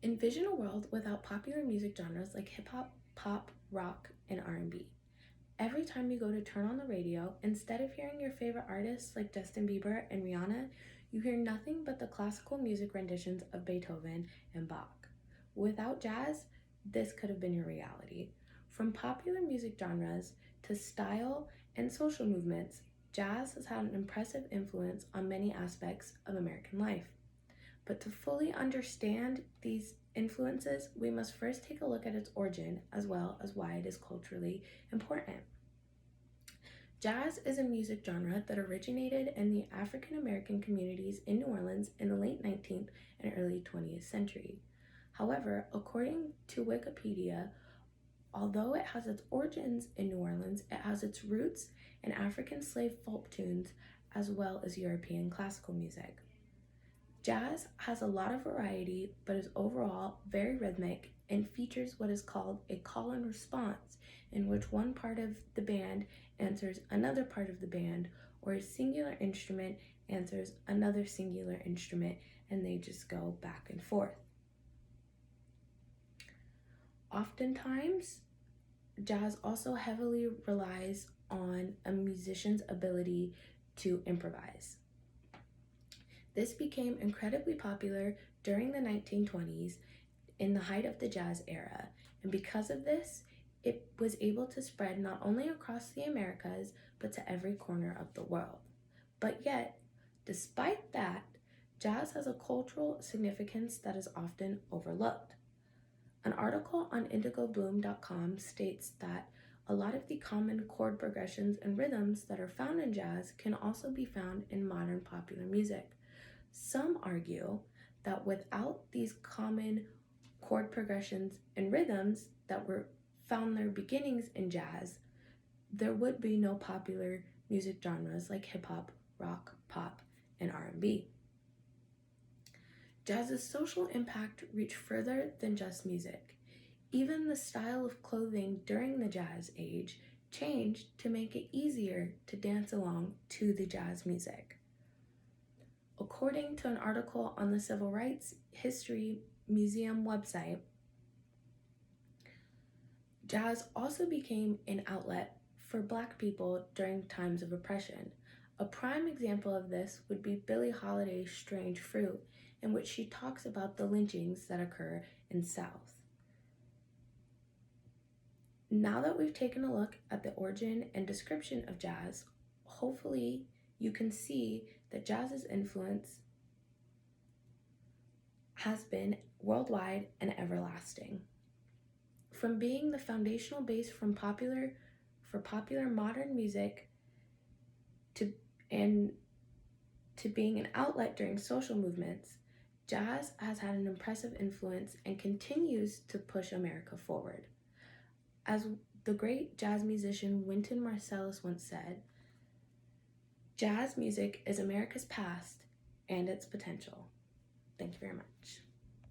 Envision a world without popular music genres like hip hop, pop, rock, and R&B. Every time you go to turn on the radio, instead of hearing your favorite artists like Justin Bieber and Rihanna, you hear nothing but the classical music renditions of Beethoven and Bach. Without jazz, this could have been your reality. From popular music genres to style and social movements, jazz has had an impressive influence on many aspects of American life. But to fully understand these influences, we must first take a look at its origin as well as why it is culturally important. Jazz is a music genre that originated in the African American communities in New Orleans in the late 19th and early 20th century. However, according to Wikipedia, although it has its origins in New Orleans, it has its roots in African slave folk tunes as well as European classical music. Jazz has a lot of variety, but is overall very rhythmic and features what is called a call and response, in which one part of the band answers another part of the band, or a singular instrument answers another singular instrument, and they just go back and forth. Oftentimes, jazz also heavily relies on a musician's ability to improvise. This became incredibly popular during the 1920s in the height of the jazz era, and because of this, it was able to spread not only across the Americas, but to every corner of the world. But yet, despite that, jazz has a cultural significance that is often overlooked. An article on indigobloom.com states that a lot of the common chord progressions and rhythms that are found in jazz can also be found in modern popular music. Some argue that without these common chord progressions and rhythms that were found their beginnings in jazz, there would be no popular music genres like hip hop, rock, pop, and R&B. Jazz's social impact reached further than just music. Even the style of clothing during the jazz age changed to make it easier to dance along to the jazz music. According to an article on the Civil Rights History Museum website, jazz also became an outlet for Black people during times of oppression. A prime example of this would be Billie Holiday's Strange Fruit, in which she talks about the lynchings that occur in South. Now that we've taken a look at the origin and description of jazz, hopefully you can see that jazz's influence has been worldwide and everlasting. From being the foundational base for popular modern music to being an outlet during social movements, jazz has had an impressive influence and continues to push America forward. As the great jazz musician Wynton Marsalis once said, "Jazz music is America's past and its potential." Thank you very much.